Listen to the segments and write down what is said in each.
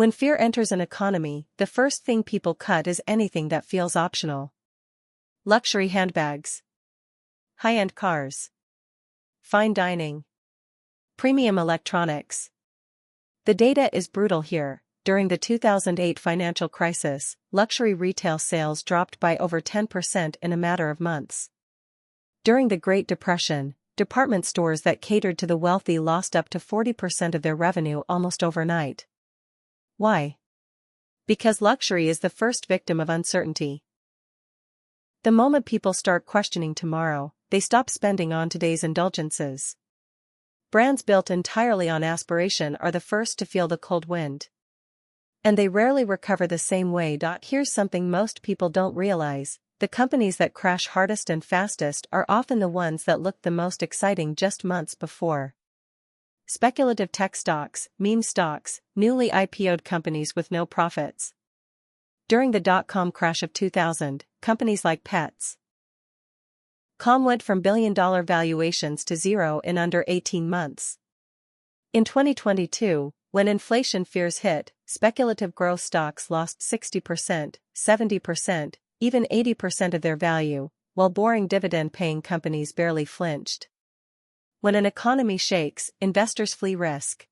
When fear enters an economy, the first thing people cut is anything that feels optional. Luxury handbags, high-end cars, fine dining, premium electronics. The data is brutal here. During the 2008 financial crisis, luxury retail sales dropped by over 10% in a matter of months. During the Great Depression, department stores that catered to the wealthy lost up to 40% of their revenue almost overnight. Why? Because luxury is the first victim of uncertainty. The moment people start questioning tomorrow, they stop spending on today's indulgences. Brands built entirely on aspiration are the first to feel the cold wind. And they rarely recover the same way. Here's something most people don't realize: the companies that crash hardest and fastest are often the ones that looked the most exciting just months before. Speculative tech stocks, meme stocks, newly IPO'd companies with no profits. During the dot-com crash of 2000, companies like Pets.com went from billion-dollar valuations to zero in under 18 months. In 2022, when inflation fears hit, speculative growth stocks lost 60%, 70%, even 80% of their value, while boring dividend-paying companies barely flinched. When an economy shakes, investors flee risk.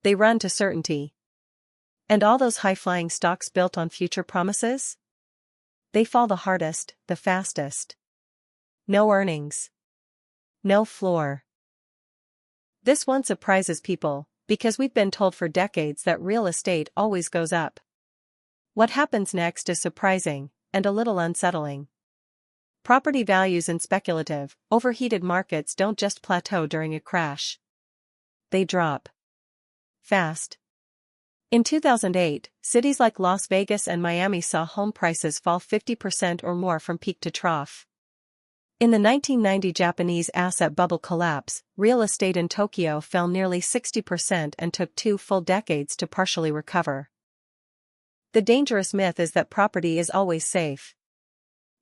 They run to certainty. And all those high-flying stocks built on future promises? They fall the hardest, the fastest. No earnings. No floor. This one surprises people, because we've been told for decades that real estate always goes up. What happens next is surprising, and a little unsettling. Property values in speculative, overheated markets don't just plateau during a crash. They drop. Fast. In 2008, cities like Las Vegas and Miami saw home prices fall 50% or more from peak to trough. In the 1990 Japanese asset bubble collapse, real estate in Tokyo fell nearly 60% and took 2 full decades to partially recover. The dangerous myth is that property is always safe.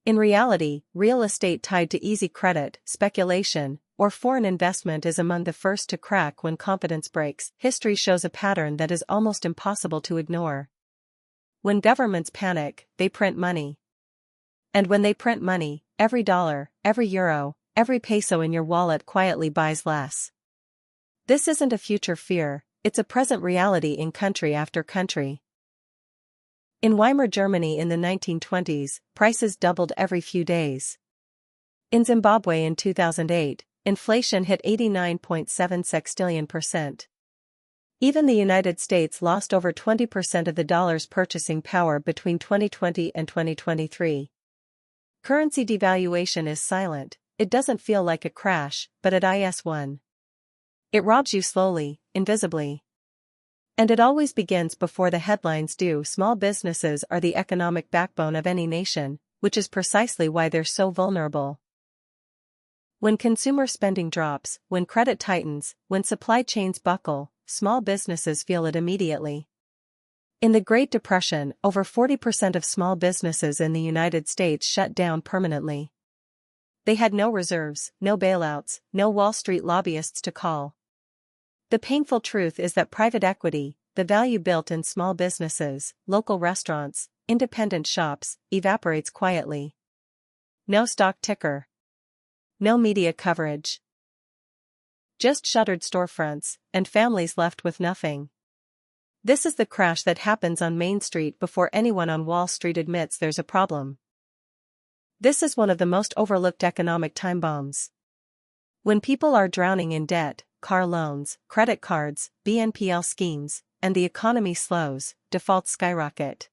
In reality, real estate tied to easy credit, speculation, or foreign investment is among the first to crack when confidence breaks. History shows a pattern that is almost impossible to ignore. When governments panic, they print money. And when they print money, every dollar, every euro, every peso in your wallet quietly buys less. This isn't a future fear, it's a present reality in country after country. In Weimar Germany in the 1920s, prices doubled every few days. In Zimbabwe in 2008, inflation hit 89.76%. Even the United States lost over 20% of the dollar's purchasing power between 2020 and 2023. Currency devaluation is silent. It doesn't feel like a crash, but it is one. It robs you slowly, invisibly. And it always begins before the headlines do. Small businesses are the economic backbone of any nation, which is precisely why they're so vulnerable. When consumer spending drops, when credit tightens, when supply chains buckle, small businesses feel it immediately. In the Great Depression, over 40% of small businesses in the United States shut down permanently. They had no reserves, no bailouts, no Wall Street lobbyists to call. The painful truth is that private equity, the value built in small businesses, local restaurants, independent shops, evaporates quietly. No stock ticker. No media coverage. Just shuttered storefronts, and families left with nothing. This is the crash that happens on Main Street before anyone on Wall Street admits there's a problem. This is one of the most overlooked economic time bombs. When people are drowning in debt, car loans, credit cards, BNPL schemes, and the economy slows, defaults skyrocket.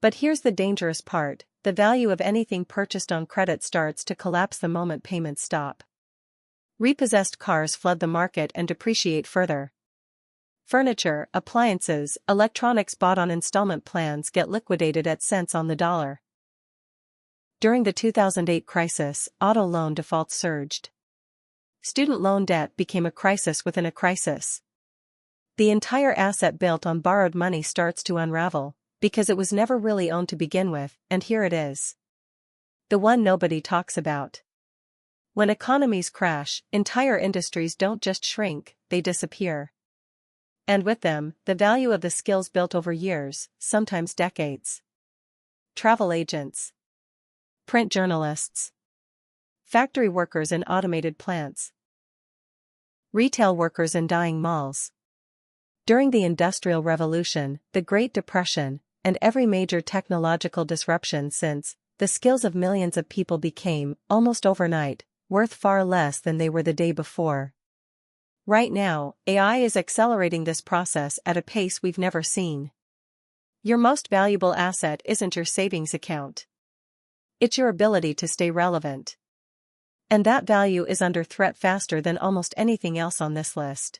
But here's the dangerous part: the value of anything purchased on credit starts to collapse the moment payments stop. Repossessed cars flood the market and depreciate further. Furniture, appliances, electronics bought on installment plans get liquidated at cents on the dollar. During the 2008 crisis, auto loan defaults surged. Student loan debt became a crisis within a crisis. The entire asset built on borrowed money starts to unravel, because it was never really owned to begin with, and here it is. The one nobody talks about. When economies crash, entire industries don't just shrink, they disappear. And with them, the value of the skills built over years, sometimes decades. Travel agents, print journalists, factory workers in automated plants, retail workers in dying malls. During the Industrial Revolution, the Great Depression, and every major technological disruption since, the skills of millions of people became, almost overnight, worth far less than they were the day before. Right now, AI is accelerating this process at a pace we've never seen. Your most valuable asset isn't your savings account. It's your ability to stay relevant. And that value is under threat faster than almost anything else on this list.